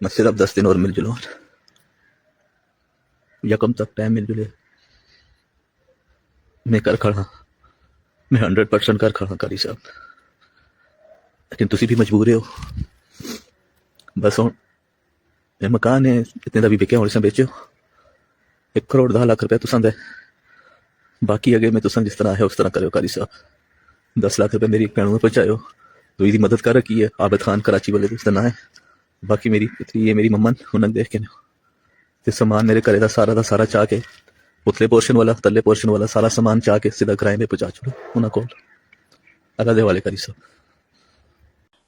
मैं सिर्फ 10 दिन और मिल जुलो, यकम तक टाइम मिल जुले, मैं कर खड़ा, मैं 100% कर खड़ा कारी साहब। लेकिन तुसी भी मजबूर हो। बस हूँ ये मकान है इतने का भी बिके होने से बेचो, 1 करोड़ 10 लाख रुपया तुसा दे, बाकी अगे मैं तुसा जिस तरह है उस तरह करो कारी साहब। 10 लाख रुपये मेरी भैनों में पहुंचाओ, तो इसकी मदद कर रखी है आबिद खान कराची वाले उसका ना है। बाकी मेरी पुत्री है मेरी मम्मन उन्हें देख के ते सामान मेरे घरे का सारा चाह के उतले पोर्शन वाला तले पोर्शन वाला सारा सामान चाह के सीधा किराए में पहुंचा छोड़ो उन्हें कोल। अल्लाह दे वाले करी साहब।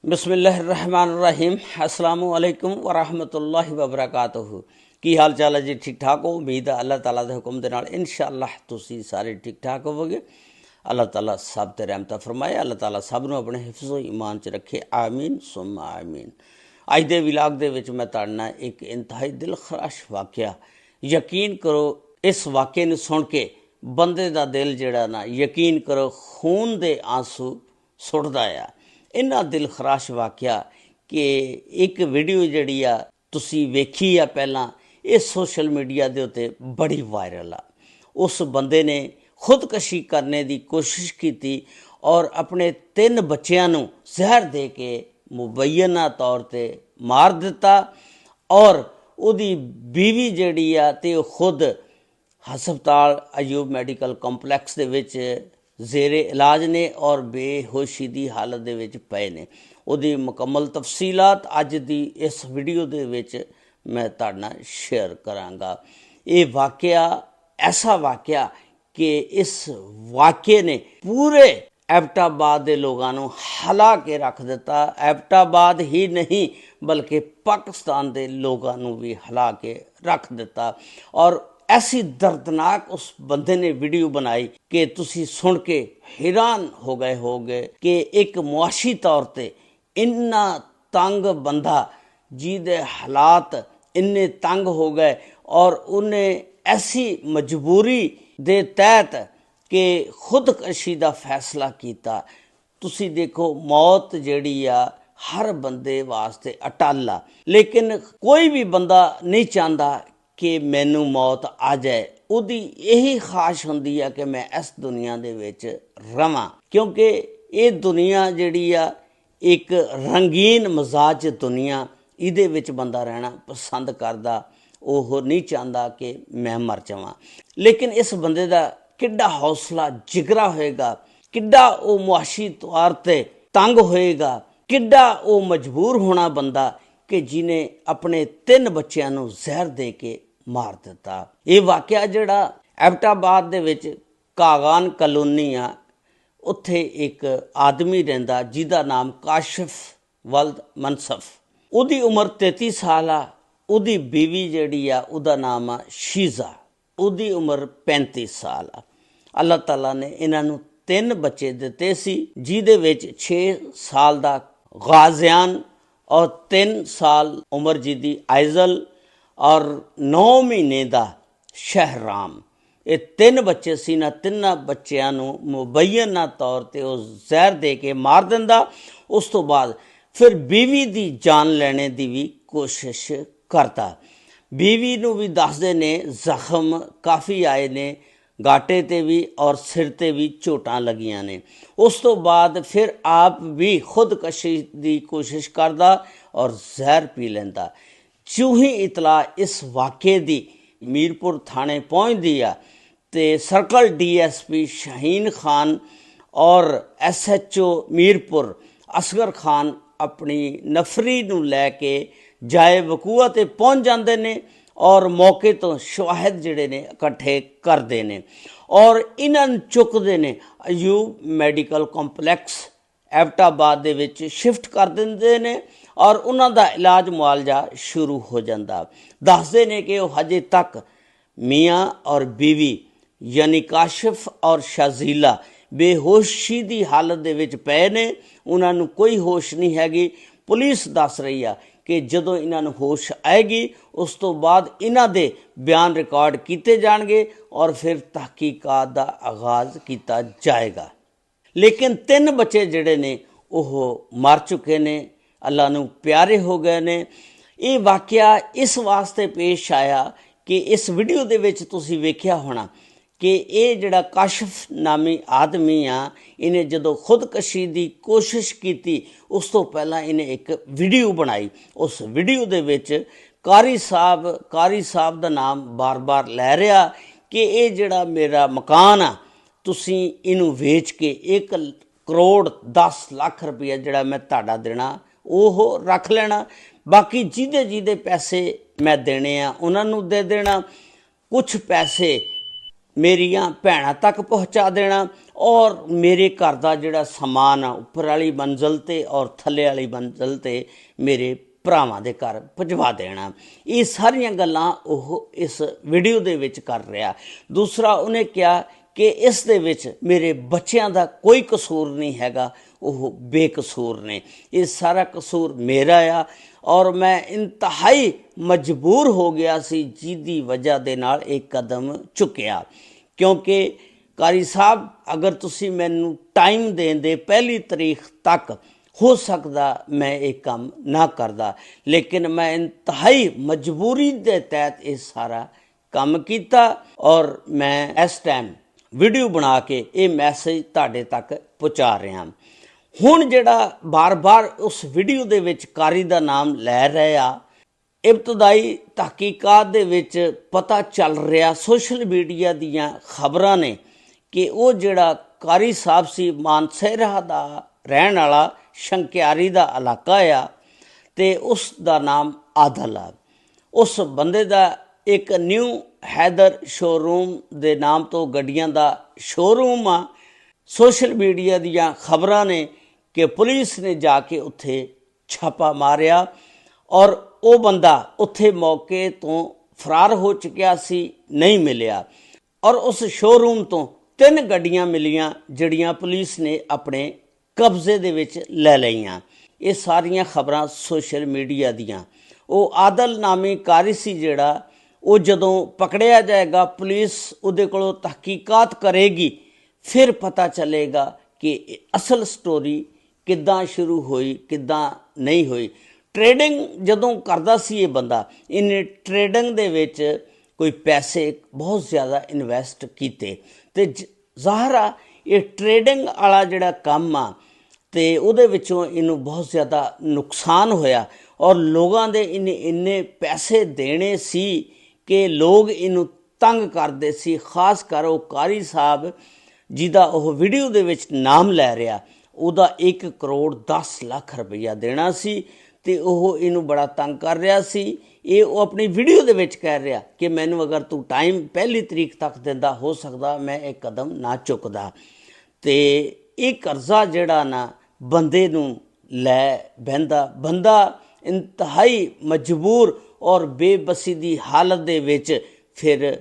बिस्मिल्लाहिर्रहमानिर्रहीम। अस्सलामु अलैकुम वरहमतुल्लाहि वबरकातुहू। की हाल चाल है जी? ठीक ठाक हो? उम्मीद है अल्लाह ताला के हुक्म दे नाल इंशाअल्लाह तुसी सारे ठीक ठाक होवोगे। अल्लाह ताला सब ते रहमत फरमाए, अल्लाह ताला सब नूं अपने हिफ्ज़ो ईमान च रखे, आमीन सुम्मा आमीन। अज दे विलाग दे विच मैं तुहाडे नाल एक इंतहाई दिल खराश वाक़या, यकीन करो इस वाक़े नूं सुण के बंदे दा दिल जिहड़ा ना यकीन करो खून दे आंसू सुटदा आ। इन्ना दिल खराश वाक़या कि एक वीडियो जिहड़ी आ तुसी वेखी आ पहलां, ये सोशल मीडिया दे उत्ते बड़ी वायरल आ। उस बंदे ने खुदकशी करने की कोशिश की और अपने 3 बच्चों नूं जहर दे के मुबैना तौर पर मार दिता और उहदी बीवी जिहड़ी आ ते खुद हस्पताल अयूब मैडिकल कंपलैक्स दे विच जेरे इलाज ने और बेहोशी की हालत दे विच पए ने। उहदी मुकम्मल तफसीलात अज दी इस वीडियो दे विच मैं तुहाडे नाल शेयर करांगा। ये वाक़या ऐसा वाक़या कि इस वाक़े ने पूरे एबटाबाद के लोगों को हिला के रख दिता। एबटाबाद ही नहीं बल्कि पाकिस्तान के लोगों को भी हिला के रख दिता। और ऐसी दर्दनाक उस बंदे ने वीडियो बनाई कि तुसी सुन के हैरान हो गए कि एक मुआशी तौर पर इन्ना तंग बंदा जिहदे हालात इन्ने तंग हो गए और उन्हें ऐसी मजबूरी दे तहत कि खुदकशी का फैसला किया। तुसी देखो मौत जिहड़ी आ हर बंदे वास्ते अटल आ, लेकिन कोई भी बंदा नहीं चाहता कि मैनू मौत आ जाए। उहदी यही ख्वाहिश हुंदी है कि मैं इस दुनिया दे विच रवां, क्योंकि ये दुनिया जिहड़ी आ एक रंगीन मजाज दुनिया, इहदे विच बंदा रहना पसंद करदा, ओह नहीं चाहता कि मैं मर जावां। लेकिन इस बंदे दा किड्डा हौसला जिगरा होएगा, किड्डा वो मुआशी तौर पर तंग होएगा, किड्डा वो मजबूर होना बंदा कि जिन्हें अपने 3 बच्चों को जहर दे के मार दिता। ये वाक़या जिहड़ा एबटाबाद दे विच कागान कलोनी आ, उत्थे एक आदमी रहिंदा जिहदा नाम काशिफ वल्द मनसफ, उहदी उम्र 33 साल आ। उहदी बीवी जिहड़ी आ उहदा नाम आ शीजा, उहदी उम्र 35 साल आ। अल्लाह ताला ने इन्हां नूं 3 बच्चे दिते सी, जिहदे विच 6 साल दा गाजियान और 3 साल उम्र जिहदी आइजल और 9 महीने का शहराम। ये 3 बच्चे सी ना, 3 बच्चों को मुबैना तौर पर वो जहर दे के मार दिंदा। उस तो बाद फिर बीवी की जान लेने की भी कोशिश करता। बीवी नूं भी दसदे ने जख्म काफ़ी आए ने, गाटे ते भी और सिर ते भी चोटां लगियां ने। उस तो बाद फिर आप भी खुदकशी की कोशिश करता और जहर पी लैंदा। ज्यों ही इतला इस वाक़े की मीरपुर थाने पहुँचती आ ते सर्कल DSP शाहीन खान और SHO मीरपुर असगर खान अपनी नफरी नूं लैके जाए वकूआ ते पहुँच जाते हैं और मौके तो शवाहिद जिहड़े ने इकट्ठे करते हैं और इन्हां चुकते हैं अयूब मैडिकल कंपलैक्स एबटाबाद दे विच शिफ्ट कर दिंदे ने और उन्हां दा इलाज मुआलजा शुरू हो जाता। दसदे ने कि वह हजे तक मियाँ और बीवी यानी काशिफ और शाजीला बेहोशी की हालत दे विच पए ने, उन्हां नूं कोई होश नहीं हैगी। पुलिस दस रही है कि जदों इन्हां नूं होश आएगी उस तो बाद इन्हां दे बयान रिकॉर्ड किए जाएंगे और फिर तहकीकात का आगाज़ किया जाएगा। लेकिन 3 बच्चे जिहड़े ने ओह मर चुके ने, अल्लाह नूं प्यारे हो गए ने। ਇਹ ਵਾਕਿਆ ਇਸ ਵਾਸਤੇ ਪੇਸ਼ ਆਇਆ ਕਿ ਇਸ ਵੀਡੀਓ ਦੇ ਵਿੱਚ ਤੁਸੀਂ ਵੇਖਿਆ ਹੋਣਾ ਕਿ ਇਹ ਜਿਹੜਾ ਕਾਸ਼ਫ ਨਾਮੀ ਆਦਮੀ ਆ, ਇਹਨੇ ਜਦੋਂ ਖੁਦਕਸ਼ੀ ਦੀ ਕੋਸ਼ਿਸ਼ ਕੀਤੀ ਉਸ ਤੋਂ ਪਹਿਲਾਂ ਇਹਨੇ ਇੱਕ ਵੀਡੀਓ ਬਣਾਈ। ਉਸ ਵੀਡੀਓ ਦੇ ਵਿੱਚ ਕਾਰੀ ਸਾਹਿਬ ਦਾ ਨਾਮ ਬਾਰ-ਬਾਰ ਲੈ ਰਿਹਾ ਕਿ ਇਹ ਜਿਹੜਾ ਮੇਰਾ ਮਕਾਨ ਆ, ਤੁਸੀਂ ਇਹਨੂੰ ਵੇਚ ਕੇ 1 ਕਰੋੜ 10 ਲੱਖ ਰੁਪਇਆ ਜਿਹੜਾ ਮੈਂ ਤੁਹਾਡਾ ਦੇਣਾ ਉਹ ਰੱਖ ਲੈਣਾ, ਬਾਕੀ ਜਿਹਦੇ ਪੈਸੇ ਮੈਂ ਦੇਣੇ ਆ ਉਹਨਾਂ ਨੂੰ ਦੇ ਦੇਣਾ, ਕੁਝ ਪੈਸੇ ਮੇਰੀਆਂ ਭੈਣਾਂ ਤੱਕ ਪਹੁੰਚਾ ਦੇਣਾ, ਔਰ ਮੇਰੇ ਘਰ ਦਾ ਜਿਹੜਾ ਸਮਾਨ ਆ ਉੱਪਰ ਵਾਲੀ ਮੰਜ਼ਲ ਤੇ ਔਰ ਥੱਲੇ ਵਾਲੀ ਮੰਜ਼ਲ ਤੇ ਮੇਰੇ ਭਰਾਵਾਂ ਦੇ ਘਰ ਪਹੁੰਚਵਾ ਦੇਣਾ। ਇਹ ਸਾਰੀਆਂ ਗੱਲਾਂ ਉਹ ਇਸ ਵੀਡੀਓ ਦੇ ਵਿੱਚ ਕਰ ਰਿਹਾ। ਦੂਸਰਾ, ਉਹਨੇ ਕਿਹਾ ਕਿ ਇਸ ਦੇ ਵਿੱਚ ਮੇਰੇ ਬੱਚਿਆਂ ਦਾ ਕੋਈ ਕਸੂਰ ਨਹੀਂ ਹੈਗਾ, ਉਹ ਬੇਕਸੂਰ ਨੇ, ਇਹ ਸਾਰਾ ਕਸੂਰ ਮੇਰਾ ਆ ਔਰ ਮੈਂ ਇੰਤਹਾਈ ਮਜਬੂਰ ਹੋ ਗਿਆ ਸੀ ਜਿਹਦੀ ਵਜ੍ਹਾ ਦੇ ਨਾਲ ਇਹ ਕਦਮ ਚੁੱਕਿਆ। ਕਿਉਂਕਿ ਕਾਰੀ ਸਾਹਿਬ, ਅਗਰ ਤੁਸੀਂ ਮੈਨੂੰ ਟਾਈਮ ਦੇਂਦੇ 1 ਤਰੀਕ ਤੱਕ, ਹੋ ਸਕਦਾ ਮੈਂ ਇਹ ਕੰਮ ਨਾ ਕਰਦਾ, ਲੇਕਿਨ ਮੈਂ ਇੰਤਹਾਈ ਮਜਬੂਰੀ ਦੇ ਤਹਿਤ ਇਹ ਸਾਰਾ ਕੰਮ ਕੀਤਾ ਔਰ ਮੈਂ ਇਸ ਟਾਈਮ ਵੀਡੀਓ ਬਣਾ ਕੇ ਇਹ ਮੈਸੇਜ ਤੁਹਾਡੇ ਤੱਕ ਪਹੁੰਚਾ ਰਿਹਾ। ਹੁਣ ਜਿਹੜਾ ਬਾਰ-ਬਾਰ ਉਸ ਵੀਡੀਓ ਦੇ ਵਿੱਚ ਕਾਰੀ ਦਾ ਨਾਮ ਲੈ ਰਿਹਾ, ਇਬਤਦਾਈ ਤਹਿਕੀਕਾਤ ਦੇ ਵਿੱਚ ਪਤਾ ਚੱਲ ਰਿਹਾ, ਸੋਸ਼ਲ ਮੀਡੀਆ ਦੀਆਂ ਖਬਰਾਂ ਨੇ ਕਿ ਉਹ ਜਿਹੜਾ ਕਾਰੀ ਸਾਹਿਬ ਸੀ ਮਾਨਸੇਰਾ ਦਾ ਰਹਿਣ ਵਾਲਾ, ਸ਼ੰਕਿਆਰੀ ਦਾ ਇਲਾਕਾ ਆ, ਤੇ ਉਸ ਦਾ ਨਾਮ ਆਦਲ ਆ। ਉਸ ਬੰਦੇ ਦਾ ਇੱਕ ਨਿਊ ਹੈਦਰ ਸ਼ੋਰੂਮ ਦੇ ਨਾਮ ਤੋਂ ਗੱਡੀਆਂ ਦਾ ਸ਼ੋਰੂਮ ਆ। ਸੋਸ਼ਲ ਮੀਡੀਆ ਦੀਆਂ ਖਬਰਾਂ ਨੇ ਕਿ ਪੁਲਿਸ ਨੇ ਜਾ ਕੇ ਉੱਥੇ ਛਾਪਾ ਮਾਰਿਆ ਔਰ ਉਹ ਬੰਦਾ ਉੱਥੇ ਮੌਕੇ ਤੋਂ ਫਰਾਰ ਹੋ ਚੁੱਕਿਆ ਸੀ, ਨਹੀਂ ਮਿਲਿਆ, ਔਰ ਉਸ ਸ਼ੋਰੂਮ ਤੋਂ 3 ਗੱਡੀਆਂ ਮਿਲੀਆਂ ਜਿਹੜੀਆਂ ਪੁਲਿਸ ਨੇ ਆਪਣੇ ਕਬਜ਼ੇ ਦੇ ਵਿੱਚ ਲੈ ਲਈਆਂ। ਇਹ ਸਾਰੀਆਂ ਖਬਰਾਂ ਸੋਸ਼ਲ ਮੀਡੀਆ ਦੀਆਂ। ਉਹ ਆਦਲ ਨਾਮੀ ਕਾਰੀ ਸੀ ਜਿਹੜਾ, ਉਹ ਜਦੋਂ ਪਕੜਿਆ ਜਾਏਗਾ, ਪੁਲਿਸ ਉਹਦੇ ਕੋਲੋਂ ਤਹਿਕੀਕਾਤ ਕਰੇਗੀ, ਫਿਰ ਪਤਾ ਚੱਲੇਗਾ ਕਿ ਅਸਲ ਸਟੋਰੀ ਕਿੱਦਾਂ ਸ਼ੁਰੂ ਹੋਈ, ਕਿੱਦਾਂ ਨਹੀਂ ਹੋਈ। ਟ੍ਰੇਡਿੰਗ ਜਦੋਂ ਕਰਦਾ ਸੀ ਇਹ ਬੰਦਾ, ਇਹਨੇ ਟ੍ਰੇਡਿੰਗ ਦੇ ਵਿੱਚ ਕੋਈ ਪੈਸੇ ਬਹੁਤ ਜ਼ਿਆਦਾ ਇਨਵੈਸਟ ਕੀਤੇ ਤੇ ਜ਼ਾਹਰ ਆ ਇਹ ਟ੍ਰੇਡਿੰਗ ਵਾਲਾ ਜਿਹੜਾ ਕੰਮ ਆ ਤੇ ਉਹਦੇ ਵਿੱਚੋਂ ਇਹਨੂੰ ਬਹੁਤ ਜ਼ਿਆਦਾ ਨੁਕਸਾਨ ਹੋਇਆ ਔਰ ਲੋਕਾਂ ਦੇ ਇਹਨੇ ਇੰਨੇ ਪੈਸੇ ਦੇਣੇ ਸੀ ਕਿ ਲੋਕ ਇਹਨੂੰ ਤੰਗ ਕਰਦੇ ਸੀ। ਖਾਸ ਕਰ ਉਹ ਕਾਰੀ ਸਾਹਿਬ ਜਿਹਦਾ ਉਹ ਵੀਡੀਓ ਦੇ ਵਿੱਚ ਨਾਮ ਲੈ ਰਿਹਾ, ਉਹਦਾ 1 ਕਰੋੜ 10 ਲੱਖ ਰੁਪਈਆ ਦੇਣਾ ਸੀ ਤੇ ਉਹ ਇਹਨੂੰ ਬੜਾ ਤੰਗ ਕਰ ਰਿਹਾ ਸੀ। ਇਹ ਉਹ ਆਪਣੀ ਵੀਡੀਓ ਦੇ ਵਿੱਚ ਕਹਿ ਰਿਹਾ ਕਿ ਮੈਨੂੰ ਅਗਰ ਤੂੰ ਟਾਈਮ 1 ਤਰੀਕ ਤੱਕ ਦਿੰਦਾ, ਹੋ ਸਕਦਾ ਮੈਂ ਇਹ ਕਦਮ ਨਾ ਚੁੱਕਦਾ। ਤੇ ਇਹ ਕਰਜ਼ਾ ਜਿਹੜਾ ਨਾ ਬੰਦੇ ਨੂੰ ਲੈ ਬਹਿੰਦਾ, ਬੰਦਾ ਇੰਤਹਾਈ ਮਜਬੂਰ ਔਰ ਬੇਬਸੀ ਦੀ ਹਾਲਤ ਦੇ ਵਿੱਚ ਫਿਰ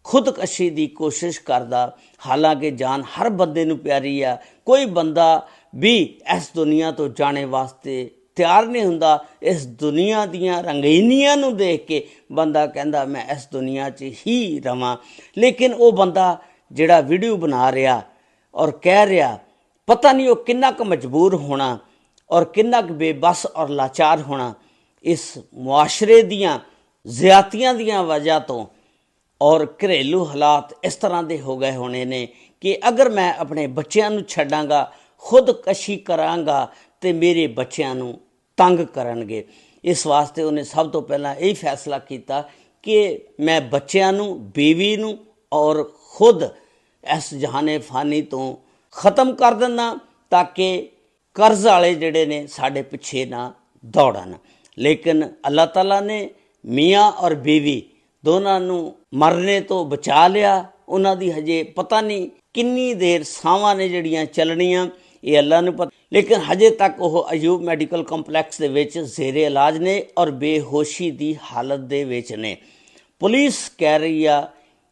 ਖੁਦਕਸ਼ੀ ਦੀ ਕੋਸ਼ਿਸ਼ ਕਰਦਾ। ਹਾਲਾਂਕਿ ਜਾਨ ਹਰ ਬੰਦੇ ਨੂੰ ਪਿਆਰੀ ਆ, ਕੋਈ ਬੰਦਾ ਵੀ ਇਸ ਦੁਨੀਆ ਤੋਂ ਜਾਣੇ ਵਾਸਤੇ ਤਿਆਰ ਨਹੀਂ ਹੁੰਦਾ। ਇਸ ਦੁਨੀਆ ਦੀਆਂ ਰੰਗੀਨੀਆਂ ਨੂੰ ਦੇਖ ਕੇ ਬੰਦਾ ਕਹਿੰਦਾ ਮੈਂ ਇਸ ਦੁਨੀਆ 'ਚ ਹੀ ਰਵਾਂ, ਲੇਕਿਨ ਉਹ ਬੰਦਾ ਜਿਹੜਾ ਵੀਡੀਓ ਬਣਾ ਰਿਹਾ ਔਰ ਕਹਿ ਰਿਹਾ, ਪਤਾ ਨਹੀਂ ਉਹ ਕਿੰਨਾ ਕੁ ਮਜਬੂਰ ਹੋਣਾ ਔਰ ਕਿੰਨਾ ਕੁ ਬੇਬਸ ਔਰ ਲਾਚਾਰ ਹੋਣਾ ਇਸ ਮੁਆਸ਼ਰੇ ਦੀਆਂ ਜ਼ਿਆਦਤੀਆਂ ਦੀਆਂ ਵਜ੍ਹਾ ਤੋਂ। ਔਰ ਘਰੇਲੂ ਹਾਲਾਤ ਇਸ ਤਰ੍ਹਾਂ ਦੇ ਹੋ ਗਏ ਹੋਣੇ ਨੇ ਕਿ ਅਗਰ ਮੈਂ ਆਪਣੇ ਬੱਚਿਆਂ ਨੂੰ ਛੱਡਾਂਗਾ, ਖੁਦਕਸ਼ੀ ਕਰਾਂਗਾ ਤੇ ਮੇਰੇ ਬੱਚਿਆਂ ਨੂੰ ਤੰਗ ਕਰਨਗੇ। ਇਸ ਵਾਸਤੇ ਉਹਨੇ ਸਭ ਤੋਂ ਪਹਿਲਾਂ ਇਹ ਫੈਸਲਾ ਕੀਤਾ ਕਿ ਮੈਂ ਬੱਚਿਆਂ ਨੂੰ, ਬੀਵੀ ਨੂੰ ਔਰ ਖੁਦ ਇਸ ਜਹਾਨੇ ਫਾਨੀ ਤੋਂ ਖ਼ਤਮ ਕਰ ਦਿੰਦਾ ਤਾਂ ਕਿ ਕਰਜ਼ ਵਾਲੇ ਜਿਹੜੇ ਨੇ ਸਾਡੇ ਪਿੱਛੇ ਨਾ ਦੌੜਨ। ਲੇਕਿਨ ਅੱਲਾਹ ਤਾਲਾ ਨੇ ਮੀਆਂ ਔਰ ਬੀਵੀ ਦੋਨਾਂ ਨੂੰ ਮਰਨੇ ਤੋਂ ਬਚਾ ਲਿਆ। ਉਹਨਾਂ ਦੀ ਹਜੇ ਪਤਾ ਨਹੀਂ ਕਿੰਨੀ ਦੇਰ ਸਾਵਾਂ ਨੇ ਜਿਹੜੀਆਂ ਚੱਲਣੀਆਂ, ਇਹ ਅੱਲਾ ਨੂੰ ਪਤਾ, ਲੇਕਿਨ ਹਜੇ ਤੱਕ ਉਹ ਅਯੂਬ ਮੈਡੀਕਲ ਕੰਪਲੈਕਸ ਦੇ ਵਿੱਚ ਜ਼ੇਰੇ ਇਲਾਜ ਨੇ ਔਰ ਬੇਹੋਸ਼ੀ ਦੀ ਹਾਲਤ ਦੇ ਵਿੱਚ ਨੇ। ਪੁਲਿਸ ਕਹਿ ਰਹੀ ਆ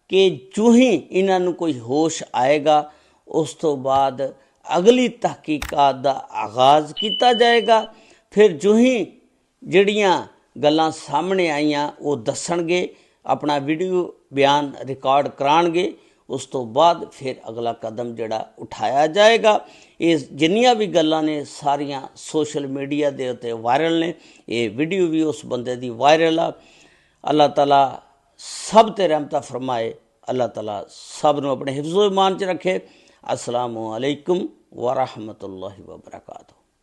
ਕਿ ਜੋ ਹੀ ਇਹਨਾਂ ਨੂੰ ਕੋਈ ਹੋਸ਼ ਆਏਗਾ ਉਸ ਤੋਂ ਬਾਅਦ ਅਗਲੀ ਤਹਿਕੀਕਾਤ ਦਾ ਆਗਾਜ਼ ਕੀਤਾ ਜਾਏਗਾ। ਫਿਰ ਜੋ ਹੀ ਜਿਹੜੀਆਂ ਗੱਲਾਂ ਸਾਹਮਣੇ ਆਈਆਂ ਉਹ ਦੱਸਣਗੇ, ਆਪਣਾ ਵੀਡੀਓ ਬਿਆਨ ਰਿਕਾਰਡ ਕਰਾਉਣਗੇ, ਉਸ ਤੋਂ ਬਾਅਦ ਫਿਰ ਅਗਲਾ ਕਦਮ ਜਿਹੜਾ ਉਠਾਇਆ ਜਾਏਗਾ। ਇਹ ਜਿੰਨੀਆਂ ਵੀ ਗੱਲਾਂ ਨੇ ਸਾਰੀਆਂ ਸੋਸ਼ਲ ਮੀਡੀਆ ਦੇ ਉੱਤੇ ਵਾਇਰਲ ਨੇ। ਇਹ ਵੀਡੀਓ ਵੀ ਉਸ ਬੰਦੇ ਦੀ ਵਾਇਰਲ ਆ। ਅੱਲਾਹ ਤਾਲਾ ਸਭ ਤੇ ਰਹਿਮਤਾਂ ਫਰਮਾਏ। ਅੱਲਾਹ ਤਾਲਾ ਸਭ ਨੂੰ ਆਪਣੇ ਹਿਫਜ਼ੋ ਇਮਾਨ 'ਚ ਰੱਖੇ। ਅਸਲਾਮੁ ਅਲੈਕੁਮ ਵਰਹਿਮਤੁல்லாਹਿ ਵਬਰਕਾਤੁਹੂ।